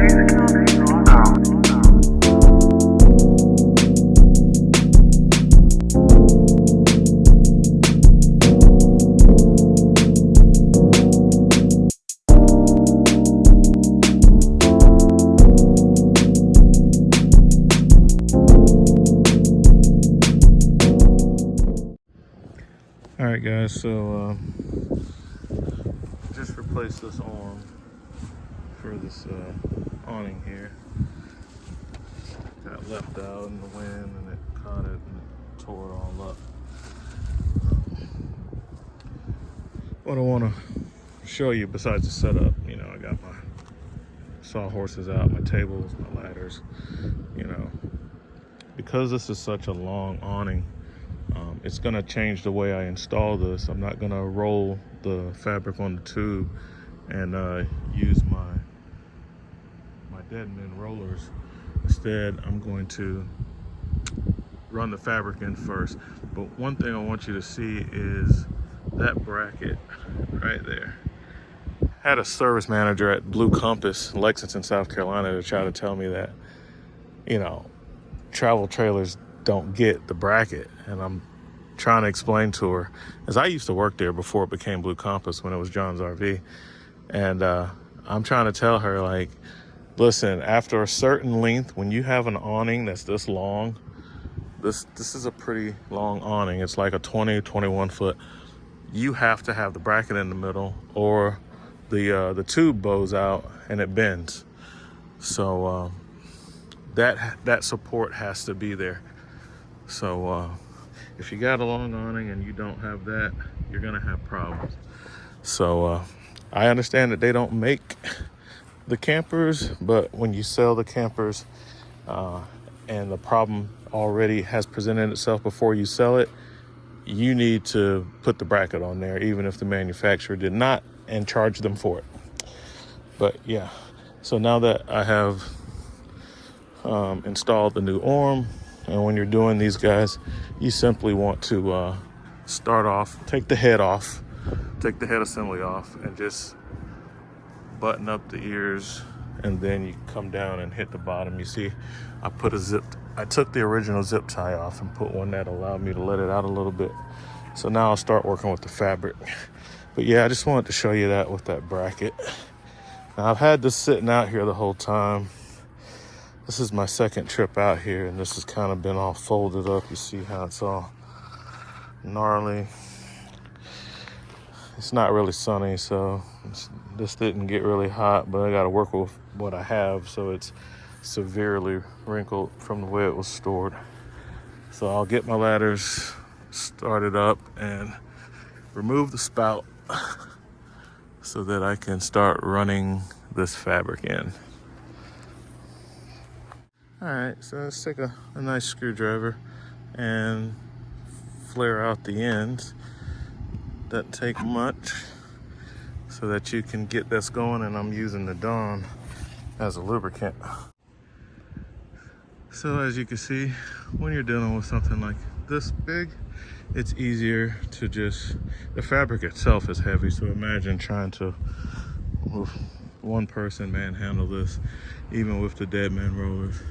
All right, guys, so just replaced this arm for this awning here. Got left out in the wind and it caught it and it tore it all up. What I want to show you besides the setup, you know, I got my sawhorses out, my tables, my ladders, you know. Because this is such a long awning, it's gonna change the way I install this. I'm not gonna roll the fabric on the tube and use my dead man rollers. Instead, I'm going to run the fabric in first. But one thing I want you to see is that bracket right there. Had a service manager at Blue Compass, Lexington, South Carolina, to try to tell me that, you know, travel trailers don't get the bracket, and I'm trying to explain to her, as I used to work there before it became Blue Compass, when it was John's RV, and I'm trying to tell her, like, listen, after a certain length, when you have an awning that's this long, this is a pretty long awning, it's like a 21 foot, you have to have the bracket in the middle, or the tube bows out and it bends. So that support has to be there. So if you got a long awning and you don't have that, you're gonna have problems. So I understand that they don't make the campers, but when you sell the campers and the problem already has presented itself before you sell it, you need to put the bracket on there, even if the manufacturer did not, and charge them for it. But yeah, so now that I have installed the new arm, and when you're doing these guys, you simply want to start off, take the head assembly off, and just button up the ears, and then you come down and hit the bottom. You see, I took the original zip tie off and put one that allowed me to let it out a little bit. So now I'll start working with the fabric. But yeah, I just wanted to show you that with that bracket. Now I've had this sitting out here the whole time. This is my second trip out here, and this has kind of been all folded up. You see how it's all gnarly. It's not really sunny, so this didn't get really hot, but I got to work with what I have, so it's severely wrinkled from the way it was stored. So I'll get my ladders started up and remove the spout so that I can start running this fabric in. All right, so let's take a nice screwdriver and flare out the ends. Doesn't take much, so that you can get this going, and I'm using the Dawn as a lubricant. So as you can see, when you're dealing with something like this big, it's easier to just, the fabric itself is heavy, so imagine trying to, with one person, manhandle this, even with the dead man rollers.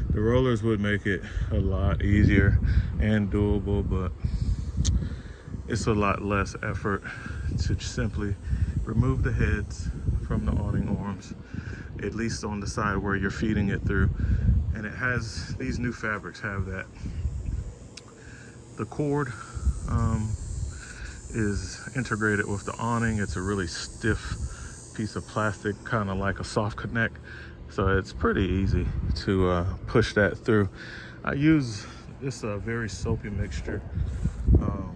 The rollers would make it a lot easier and doable, but it's a lot less effort to simply remove the heads from the awning arms, at least on the side where you're feeding it through. And it has, these new fabrics have that. The cord is integrated with the awning. It's a really stiff piece of plastic, kind of like a soft connect. So it's pretty easy to push that through. I use this very soapy mixture of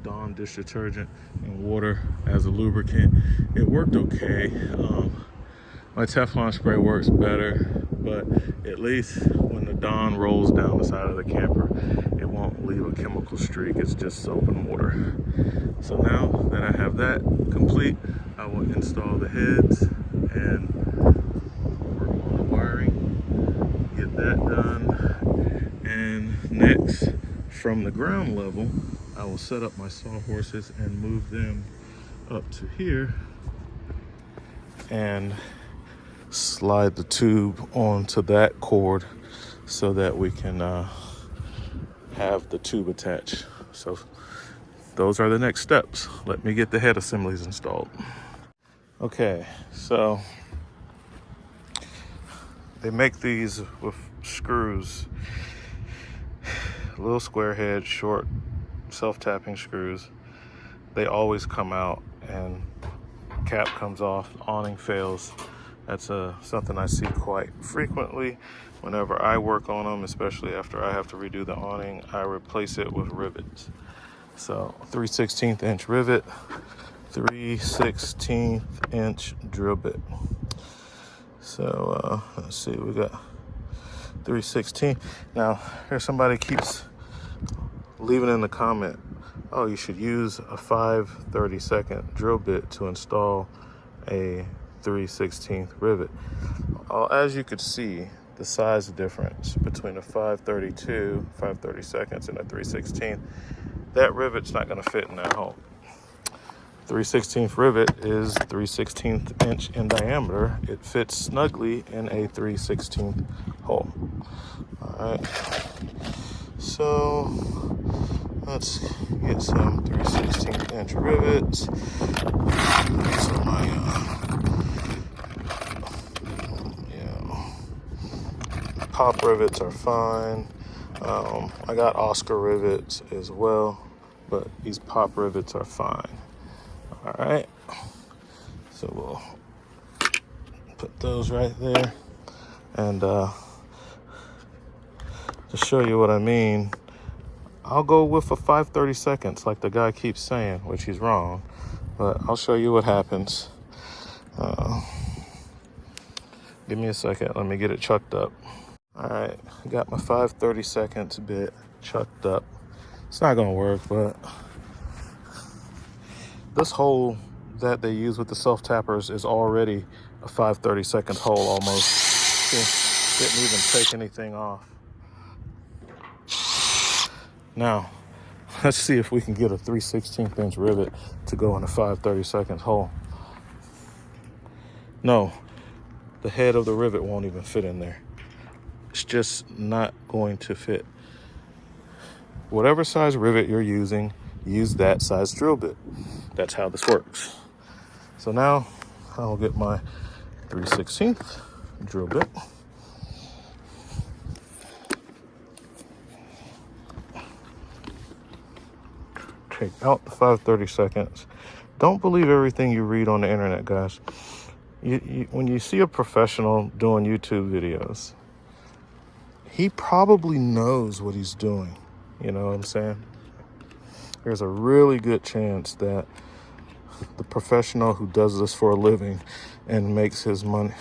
Dawn dish detergent and water as a lubricant. It worked okay. My Teflon spray works better, but at least when the Dawn rolls down the side of the camper, it won't leave a chemical streak. It's just soap and water. So now that I have that complete, I will install the heads and work on the wiring, get that done. And next, from the ground level, I will set up my sawhorses and move them up to here and slide the tube onto that cord so that we can have the tube attached. So those are the next steps. Let me get the head assemblies installed. Okay, so they make these with screws, little square head, short self-tapping screws. They always come out and cap comes off, awning fails. That's something I see quite frequently whenever I work on them, especially after I have to redo the awning. I replace it with rivets. So 3/16 inch rivet, 3/16 inch drill bit. So let's see, we got 3/16. Now here's somebody keeps leaving in the comment, oh, you should use a 5/32 drill bit to install a 3/16 rivet. Well, as you could see, the size difference between a 5/32 and a 3/16, that rivet's not going to fit in that hole. 3/16 rivet is 3/16 inch in diameter. It fits snugly in a 3/16 hole. All right, so let's get some 3/16 inch rivets. So my pop rivets are fine. I got Oscar rivets as well, but these pop rivets are fine. All right, so we'll put those right there. And to show you what I mean, I'll go with a 5/32 like the guy keeps saying, which he's wrong, but I'll show you what happens. Give me a second, let me get it chucked up. All right, I got my 5/32 bit chucked up. It's not gonna work, but this hole that they use with the self-tappers is already a 5/32 hole almost. See, didn't even take anything off. Now, let's see if we can get a 3/16 inch rivet to go in a 5/32 hole. No, the head of the rivet won't even fit in there. It's just not going to fit. Whatever size rivet you're using, use that size drill bit. That's how this works. So now I'll get my 3/16 drill bit. Take out the 5/32. Don't believe everything you read on the internet, guys. When you see a professional doing YouTube videos, he probably knows what he's doing. You know what I'm saying? There's a really good chance that the professional who does this for a living and makes his money,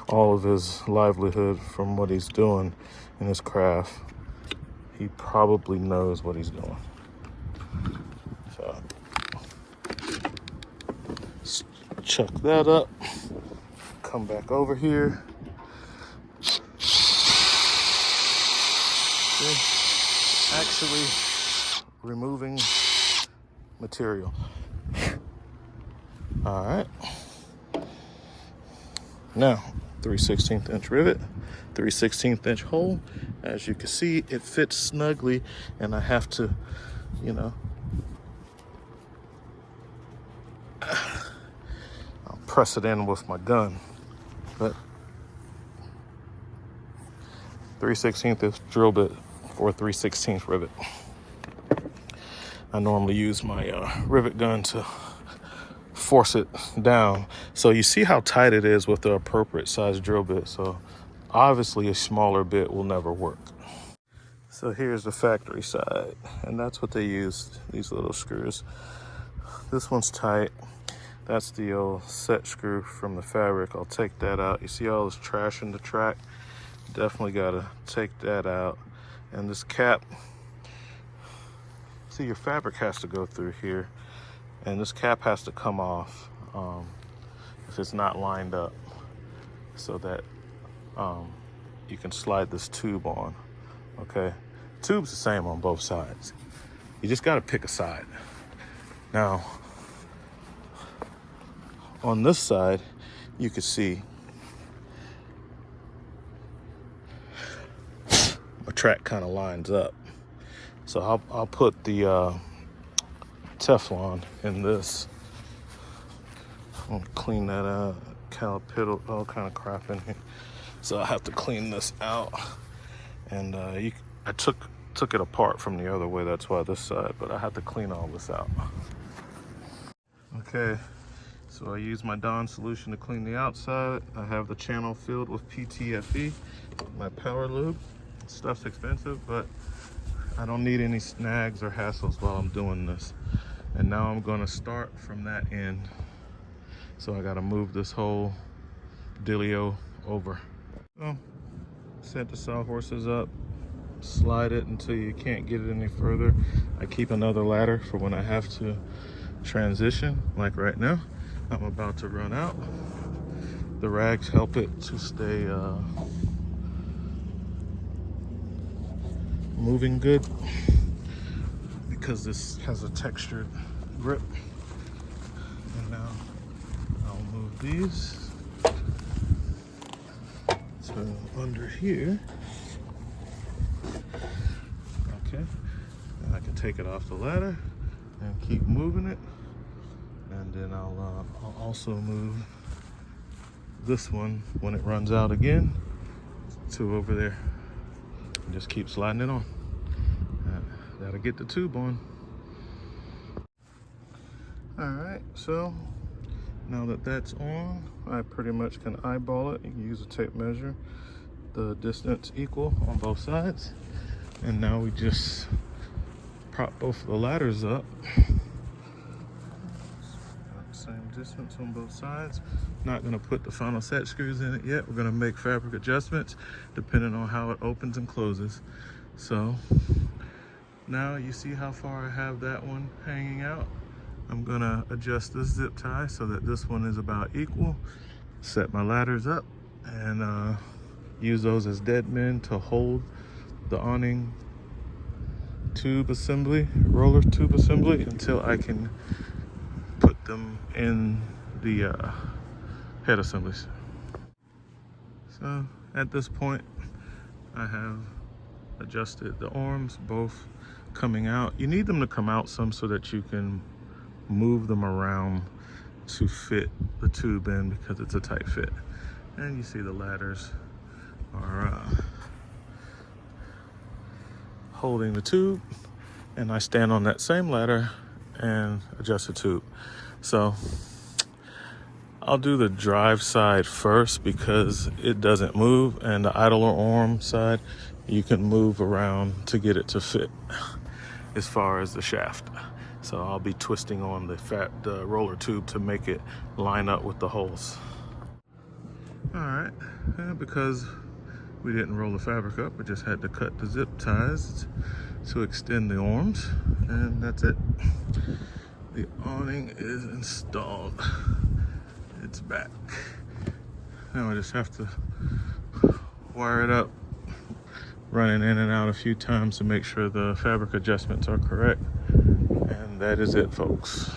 all of his livelihood from what he's doing in his craft, he probably knows what he's doing. So, chuck that up. Come back over here. Actually removing material. All right. Now, 3/16 inch rivet, 3/16 inch hole. As you can see, it fits snugly, and I have to, I'll press it in with my gun. But 3/16 inch drill bit for 3/16 rivet. I normally use my rivet gun to force it down. So you see how tight it is with the appropriate size drill bit. So obviously a smaller bit will never work. So here's the factory side, and that's what they use, these little screws. This one's tight. That's the old set screw from the fabric. I'll take that out. You see all this trash in the track? Definitely gotta take that out. And this cap, see, your fabric has to go through here, and this cap has to come off if it's not lined up, so that you can slide this tube on. Okay, tube's the same on both sides. You just got to pick a side. Now, on this side, you can see my track kind of lines up. So I'll put the Teflon in this. I'll clean that out. Caliper, all kind of crap in here. So I have to clean this out. And I took it apart from the other way. That's why this side. But I have to clean all this out. Okay. So I use my Dawn solution to clean the outside. I have the channel filled with PTFE, my power lube. Stuff's expensive, but I don't need any snags or hassles while I'm doing this. And now I'm gonna start from that end. So I gotta move this whole dealio over. So, set the sawhorses up, slide it until you can't get it any further. I keep another ladder for when I have to transition, like right now. I'm about to run out. The rags help it to stay moving good because this has a textured grip. And now I'll move these to under here. Okay, and I can take it off the ladder and keep moving it. And then I'll also move this one when it runs out again to over there. And just keep sliding it on. That'll get the tube on. All right, so now that that's on, I pretty much can eyeball it. You can use a tape measure, the distance equal on both sides. And now we just prop both of the ladders up. Same distance on both sides. Not gonna put the final set screws in it yet. We're gonna make fabric adjustments depending on how it opens and closes. So now you see how far I have that one hanging out. I'm gonna adjust this zip tie so that this one is about equal. Set my ladders up and use those as dead men to hold the awning tube assembly, roller tube assembly, until I can put them in the head assemblies. So at this point, I have adjusted the arms, both coming out. You need them to come out some so that you can move them around to fit the tube in because it's a tight fit. And you see the ladders are holding the tube, and I stand on that same ladder and adjust the tube. So I'll do the drive side first because it doesn't move, and the idler arm side you can move around to get it to fit as far as the shaft. So I'll be twisting on the roller tube to make it line up with the holes. All right, and because we didn't roll the fabric up, we just had to cut the zip ties to extend the arms, and that's it. The awning is installed. It's back. Now I just have to wire it up, running in and out a few times to make sure the fabric adjustments are correct. And that is it, folks.